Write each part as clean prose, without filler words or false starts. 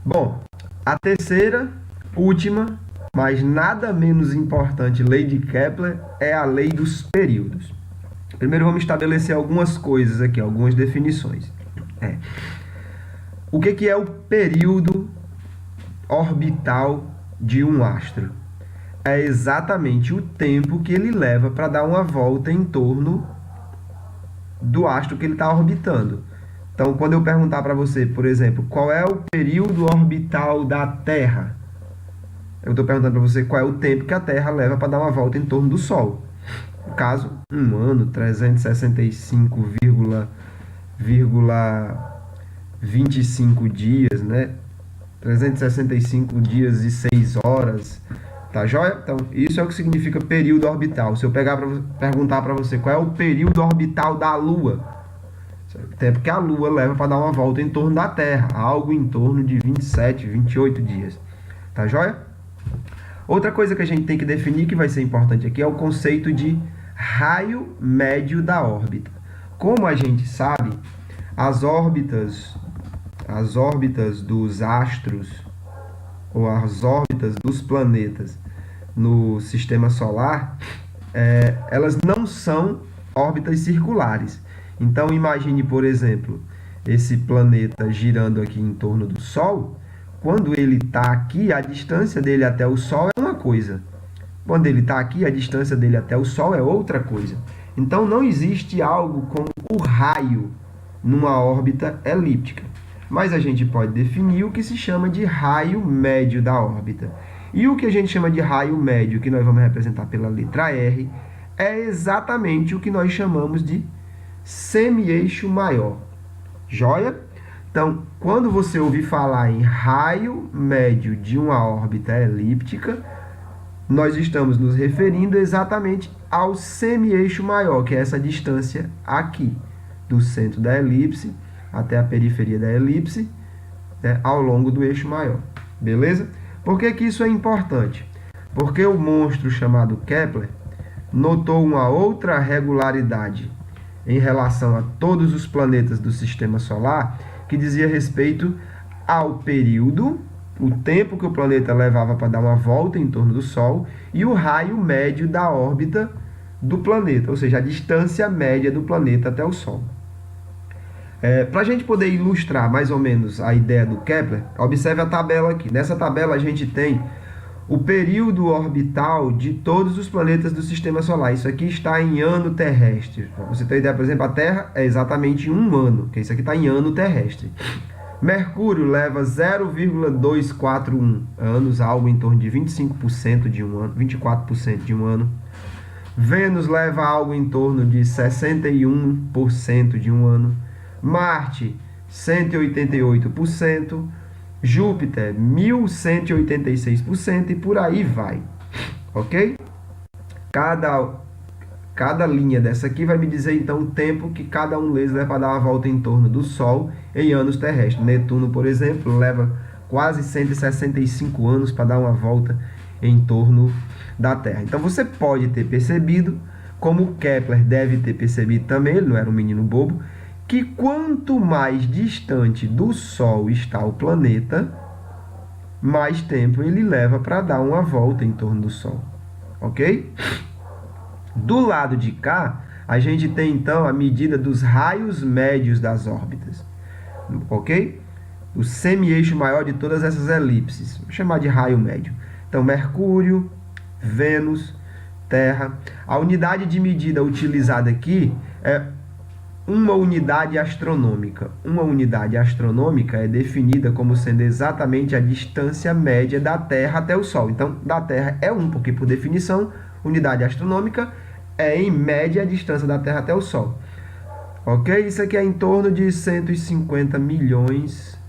Bom, a terceira, última, mas nada menos importante lei de Kepler é a lei dos períodos. Primeiro vamos estabelecer algumas coisas aqui, algumas definições. O que é o período orbital de um astro? É exatamente o tempo que ele leva para dar uma volta em torno do astro que ele está orbitando. Então, quando eu perguntar para você, por exemplo, qual é o período orbital da Terra, eu estou perguntando para você qual é o tempo que a Terra leva para dar uma volta em torno do Sol. No caso, um ano, 365,25 dias, né? 365 dias e 6 horas, tá joia? Então, isso é o que significa período orbital. Se eu perguntar para você qual é o período orbital da Lua, o tempo que a Lua leva para dar uma volta em torno da Terra, algo em torno de 27, 28 dias, tá joia? Outra coisa que a gente tem que definir, que vai ser importante aqui, é o conceito de raio médio da órbita. Como a gente sabe, as órbitas dos astros, ou as órbitas dos planetas no sistema solar, elas não são órbitas circulares. Então, imagine, por exemplo, esse planeta girando aqui em torno do Sol. Quando ele está aqui, a distância dele até o Sol é uma coisa. Quando ele está aqui, a distância dele até o Sol é outra coisa. Então, não existe algo como o raio numa órbita elíptica. Mas a gente pode definir o que se chama de raio médio da órbita. E o que a gente chama de raio médio, que nós vamos representar pela letra R, é exatamente o que nós chamamos de semi-eixo maior. Joia? Então, quando você ouvir falar em raio médio de uma órbita elíptica, nós estamos nos referindo exatamente ao semi-eixo maior, que é essa distância aqui, do centro da elipse até a periferia da elipse, né, ao longo do eixo maior. Beleza? Por que que isso é importante? Porque o monstro chamado Kepler notou uma outra regularidade em relação a todos os planetas do sistema solar, que dizia respeito ao período, o tempo que o planeta levava para dar uma volta em torno do Sol, e o raio médio da órbita do planeta, ou seja, a distância média do planeta até o Sol. Para a gente poder ilustrar mais ou menos a ideia do Kepler, observe a tabela aqui. Nessa tabela a gente tem o período orbital de todos os planetas do sistema solar. Isso aqui está em ano terrestre. Para você ter ideia, por exemplo, a Terra é exatamente um ano, que isso aqui está em ano terrestre. Mercúrio leva 0,241 anos, algo em torno de 25% de um ano, 24% de um ano. Vênus leva algo em torno de 61% de um ano. Marte, 188%. Júpiter, 1186% e por aí vai, ok? Cada linha dessa aqui vai me dizer, então, o tempo que cada um deles leva para dar uma volta em torno do Sol em anos terrestres. Netuno, por exemplo, leva quase 165 anos para dar uma volta em torno da Terra. Então, você pode ter percebido, como Kepler deve ter percebido também, ele não era um menino bobo, que quanto mais distante do Sol está o planeta, mais tempo ele leva para dar uma volta em torno do Sol, ok? Do lado de cá, a gente tem então a medida dos raios médios das órbitas, ok? O semi-eixo maior de todas essas elipses, vou chamar de raio médio. Então, Mercúrio, Vênus, Terra. A unidade de medida utilizada aqui é uma unidade astronômica. Uma unidade astronômica é definida como sendo exatamente a distância média da Terra até o Sol. Então, da Terra é 1, porque, por definição, unidade astronômica é, em média, a distância da Terra até o Sol. Ok? Isso aqui é em torno de 150 milhões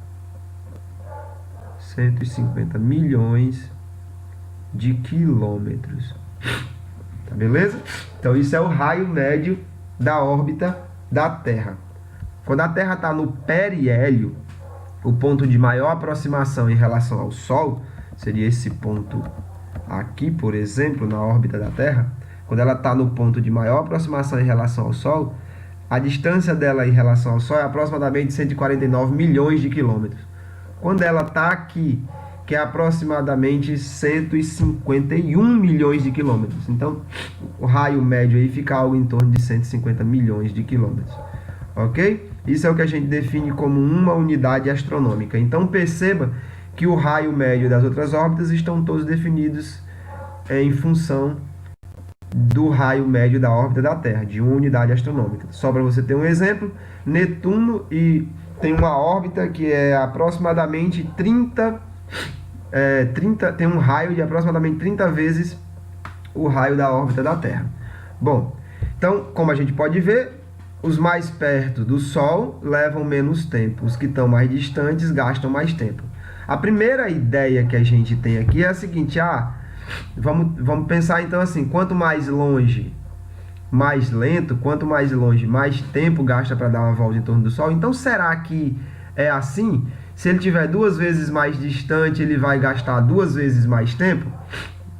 de quilômetros. Tá beleza? Então, isso é o raio médio da órbita da Terra. Quando a Terra está no periélio, o ponto de maior aproximação em relação ao Sol seria esse ponto aqui, por exemplo, na órbita da Terra. Quando ela está no ponto de maior aproximação em relação ao Sol, a distância dela em relação ao Sol é aproximadamente 149 milhões de quilômetros. quando ela está aqui, que é aproximadamente 151 milhões de quilômetros. Então, o raio médio aí fica algo em torno de 150 milhões de quilômetros. Ok? Isso é o que a gente define como uma unidade astronômica. Então, perceba que o raio médio das outras órbitas estão todos definidos em função do raio médio da órbita da Terra, de uma unidade astronômica. Só para você ter um exemplo, Netuno tem uma órbita que é aproximadamente 30, tem um raio de aproximadamente 30 vezes o raio da órbita da Terra. Bom, então, como a gente pode ver, os mais perto do Sol levam menos tempo, os que estão mais distantes gastam mais tempo. A primeira ideia que a gente tem aqui é a seguinte, vamos pensar então assim, quanto mais longe, mais lento, quanto mais longe, mais tempo gasta para dar uma volta em torno do Sol. Então, será que é assim? Se ele estiver 2 vezes mais distante, ele vai gastar 2 vezes mais tempo?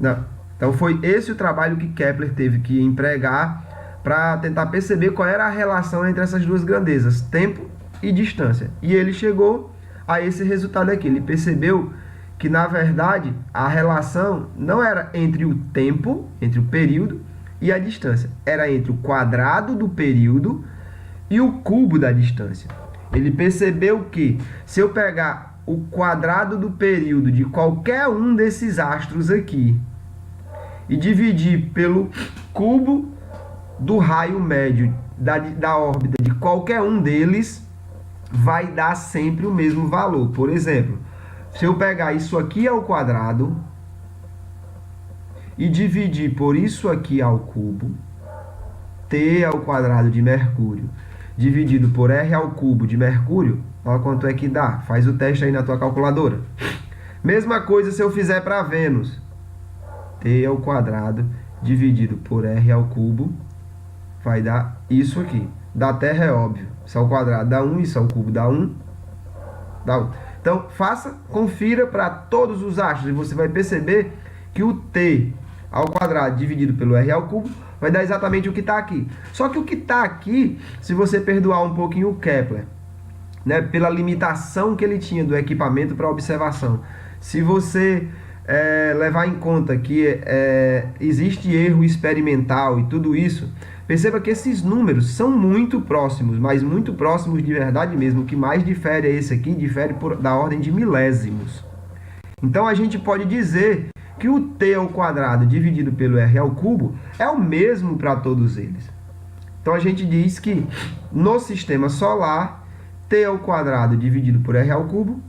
Não. Então, foi esse o trabalho que Kepler teve que empregar para tentar perceber qual era a relação entre essas duas grandezas, tempo e distância. E ele chegou a esse resultado aqui. Ele percebeu que, na verdade, a relação não era entre o tempo, entre o período, e a distância. Era entre o quadrado do período e o cubo da distância. Ele percebeu que, se eu pegar o quadrado do período de qualquer um desses astros aqui e dividir pelo cubo do raio médio da órbita de qualquer um deles, vai dar sempre o mesmo valor. Por exemplo, se eu pegar isso aqui ao quadrado e dividir por isso aqui ao cubo, T ao quadrado de Mercúrio, dividido por R ao cubo de Mercúrio, olha quanto é que dá. Faz o teste aí na tua calculadora. Mesma coisa se eu fizer para Vênus. T ao quadrado dividido por R ao cubo vai dar isso aqui. Da Terra é óbvio. Isso ao quadrado dá 1, isso ao cubo dá 1. Dá 1. Então, confira para todos os astros e você vai perceber que o T ao quadrado dividido pelo R ao cubo vai dar exatamente o que está aqui. Só que o que está aqui, se você perdoar um pouquinho o Kepler, né, pela limitação que ele tinha do equipamento para observação, se você levar em conta que existe erro experimental e tudo isso, perceba que esses números são muito próximos, mas muito próximos de verdade mesmo. O que mais difere é esse aqui, difere da ordem de milésimos. Então a gente pode dizer que o T ao quadrado dividido pelo R ao cubo é o mesmo para todos eles. Então a gente diz que no sistema solar, T ao quadrado dividido por R ao cubo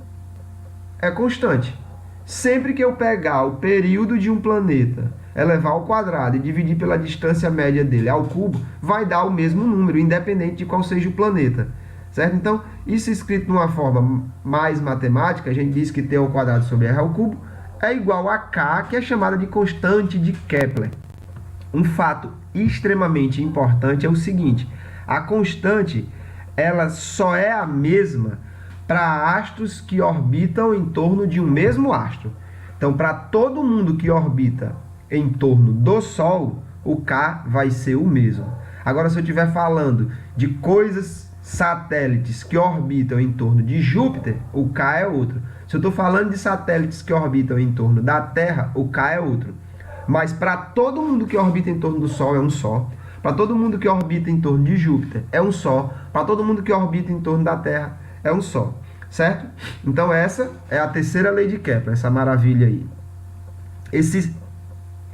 é constante. Sempre que eu pegar o período de um planeta, elevar ao quadrado e dividir pela distância média dele ao cubo, vai dar o mesmo número, independente de qual seja o planeta. Certo? Então, isso escrito de uma forma mais matemática, a gente diz que T ao quadrado sobre R ao cubo é igual a K, que é chamada de constante de Kepler. Um fato extremamente importante é o seguinte: a constante ela só é a mesma para astros que orbitam em torno de um mesmo astro. Então, para todo mundo que orbita em torno do Sol, o K vai ser o mesmo. Agora, se eu estiver falando de satélites que orbitam em torno de Júpiter, o K é outro. Se eu estou falando de satélites que orbitam em torno da Terra, o K é outro. Mas para todo mundo que orbita em torno do Sol é um só. Para todo mundo que orbita em torno de Júpiter é um só. Para todo mundo que orbita em torno da Terra é um só. Certo? Então essa é a terceira lei de Kepler, essa maravilha aí. Esse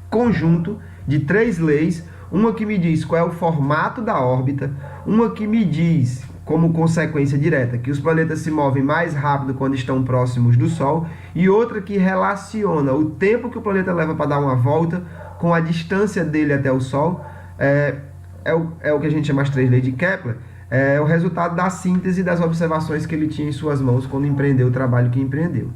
conjunto de 3 leis, uma que me diz qual é o formato da órbita, uma que me diz, como consequência direta, que os planetas se movem mais rápido quando estão próximos do Sol, e outra que relaciona o tempo que o planeta leva para dar uma volta com a distância dele até o Sol, é o que a gente chama as 3 leis de Kepler, é o resultado da síntese das observações que ele tinha em suas mãos quando empreendeu o trabalho que empreendeu.